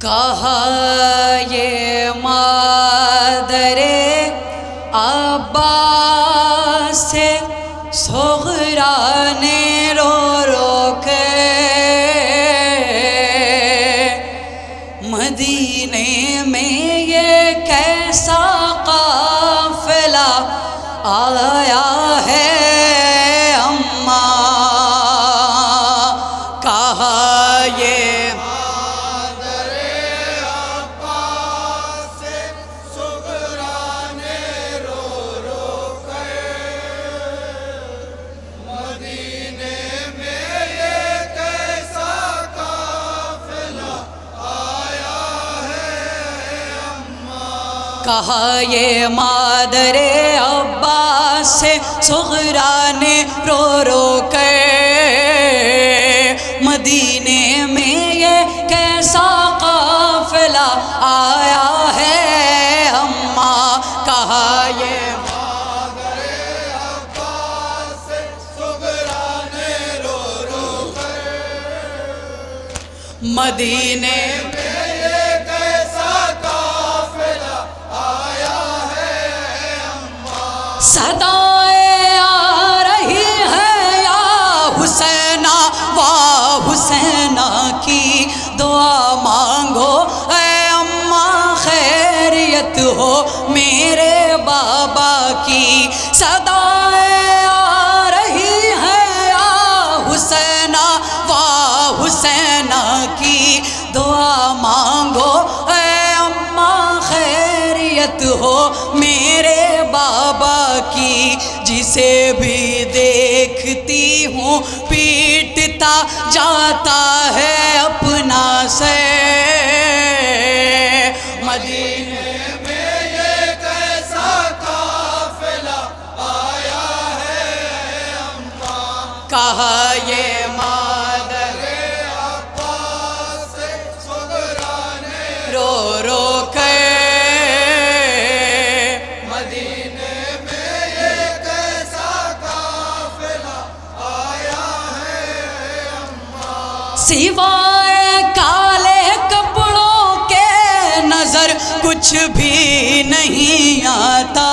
کہا یہ مادر عباس سے صغرا نے رو رو کے مدینے میں یہ کیسا قافلہ آیا ہے اماں. کہا یہ کہا یہ مادر عباس سے صغرا نے رو رو کر مدینے میں یہ کیسا قافلہ آیا ہے اماں. کہا یہ مادر عباس سے صغرا نے رو رو کر مدینے صدائیں آ رہی ہیں یا حسینہ واہ حسینہ کی دعا مانگو اے اماں خیریت ہو میرے بابا کی. صدائیں آ رہی ہیں یا حسینہ واہ حسینہ کی دعا مانگو اے اماں خیریت ہو میرے بابا کی. جسے بھی دیکھتی ہوں پیٹتا جاتا ہے اپنا سر. مدینے میں یہ کیسا قافلہ آیا ہے اماں. کہا یہ مادر عباس سے صغرا نے رو رو کر سوائے کالے کپڑوں کے نظر کچھ بھی نہیں آتا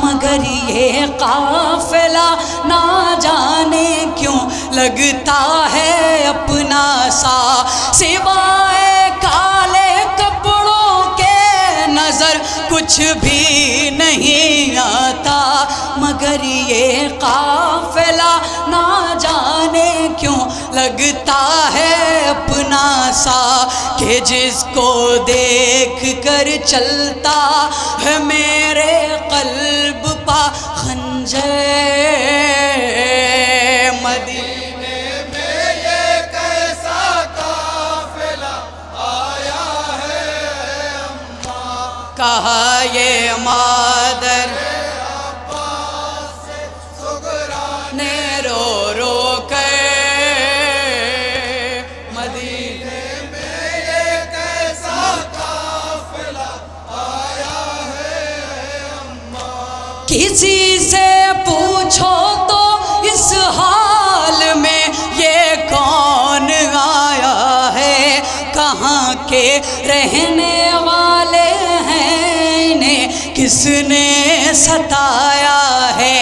مگر یہ قافلہ نہ جانے کیوں لگتا ہے اپنا سا. سوائے کالے کپڑوں کے نظر کچھ بھی نہیں آتا مگر یہ قافلہ نہ جانے کیوں لگتا ہے اپنا سا. کہ جس کو دیکھ کر چلتا ہے میرے قلب پا خنجر. مدینے میں یہ کیسا قافلہ آیا ہے اماں. کہا یہ مادر عباس سے صغرا نے رو رو کر مدینے میں یہ کیسا قافلہ آیا ہے اماں. کسی سے پوچھو تو اس حال میں یہ کون آیا ہے کہاں کے رہنے والے ہیں انہیں کس نے ستایا ہے.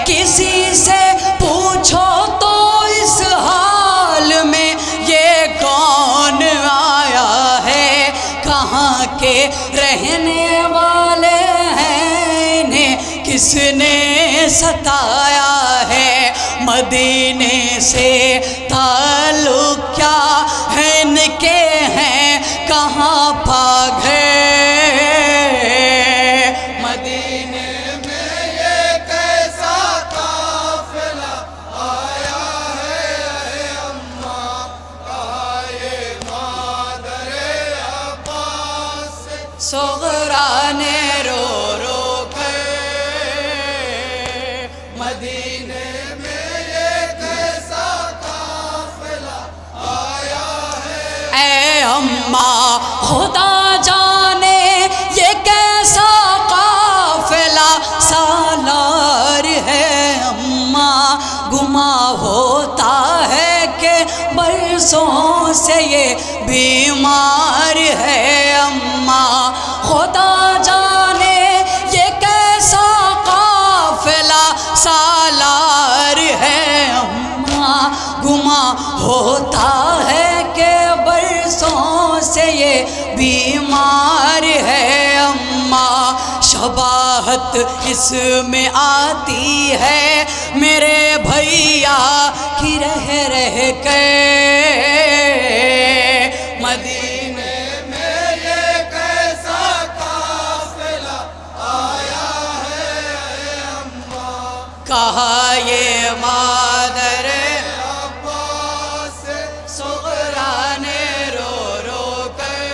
کسی سے پوچھو تو اس حال میں یہ کون آیا ہے کہاں کے رہنے والے ہیں انہیں کس نے ستایا ہے. مدینے سے تعلق کیا ہے ان کے ہیں کہاں بھاگ گئے. مدینے میں یہ کیسا قافلہ آیا ہے اماں. کہا یہ مادر عباس سے صغرا نے رو رو کر مدینے میں یہ کیسا قافلہ آیا ہے. اے اماں خدا جانے یہ کیسا قافلہ سالار ہے اماں. گماں ہوتا ہے کہ برسوں سے یہ بیمار ہے ہوتا ہے کہ برسوں سے یہ بیمار ہے اماں، شباہت اس میں آتی ہے میرے بھیا کی رہ رہ کے مدینے میں یہ کیسا قافلہ آیا ہے اے اماں، کہا یہ مادر عباس صغرا نے رو رو کر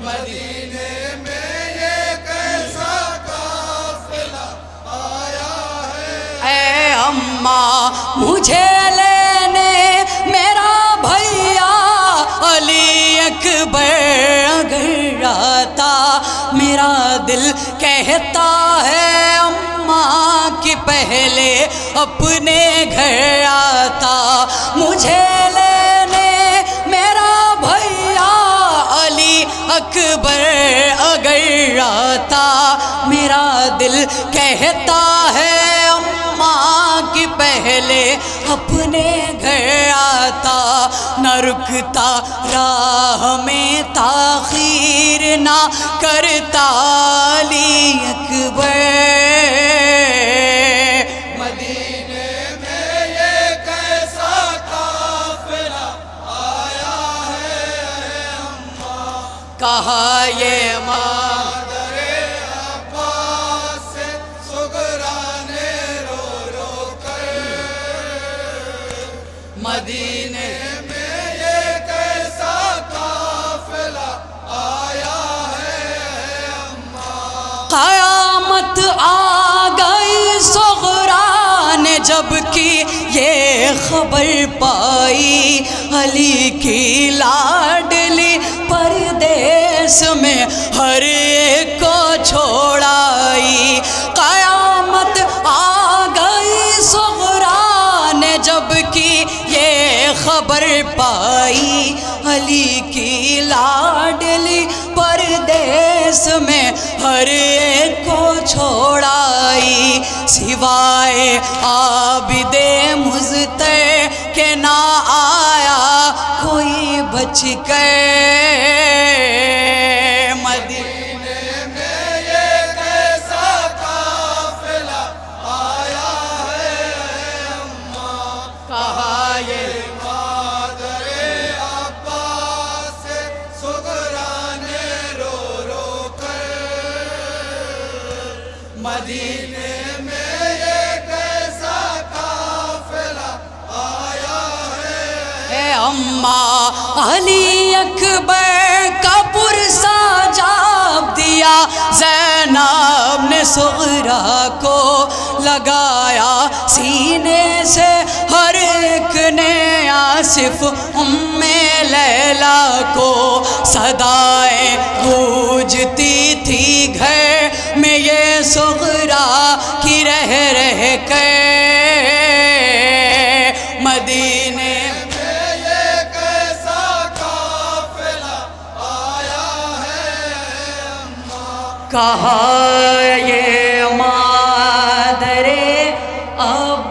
مدینے میں یہ کیسا قافلہ آیا ہے اے اماں مجھے لینے میرا بھیا علی اکبر اگر آتا، میرا دل کہتا ہے اماں کہ پہلے اپنے گھر آتا، مجھے لینے میرا بھیا علی اکبر اگر آتا، میرا دل کہتا ہے اماں کہ پہلے اپنے گھر آتا، نہ رکتا راہ میں تاخیر نہ کرتا علی اکبر مدینے میں یہ کیسا قافلہ آیا ہے اے اماں، کہا یہ ماں مادر عباس صغرا نے رو رو کر مدینے میں یہ کیسا قافلہ آیا ہے اے اماں، قیامت آ گئی صغرا نے جب کہ یہ خبر پائی، علی کی لاڈلی پردیس میں ہر ایک کو چھوڑائی، قیامت آ گئی صغرا نے جب کہ یہ خبر پائی، علی کی لاڈلی پردیس میں ہر ایک کو چھوڑائی، سوائے عابد مزتر کے نہ آیا کوئی بچ کر مدینے میں یہ کیسا قافلہ آیا ہے اے اماں، کہا یہ مادر عباس صغرا نے رو رو کر مدینے میں یہ کیسا قافلہ آیا ہے اے اماں علی اکبر کا پرسا جاب دیا، زینب نے صغرا کو لگایا سینے سے، ہر ایک نے آصف لیلا کو، صدائیں گونجتی تھی گھر میں یہ صغرا کی رہ رہ کر مدینے میں یہ کیسا قافلہ آیا ہے اے اماں، کہا یہ مادر اب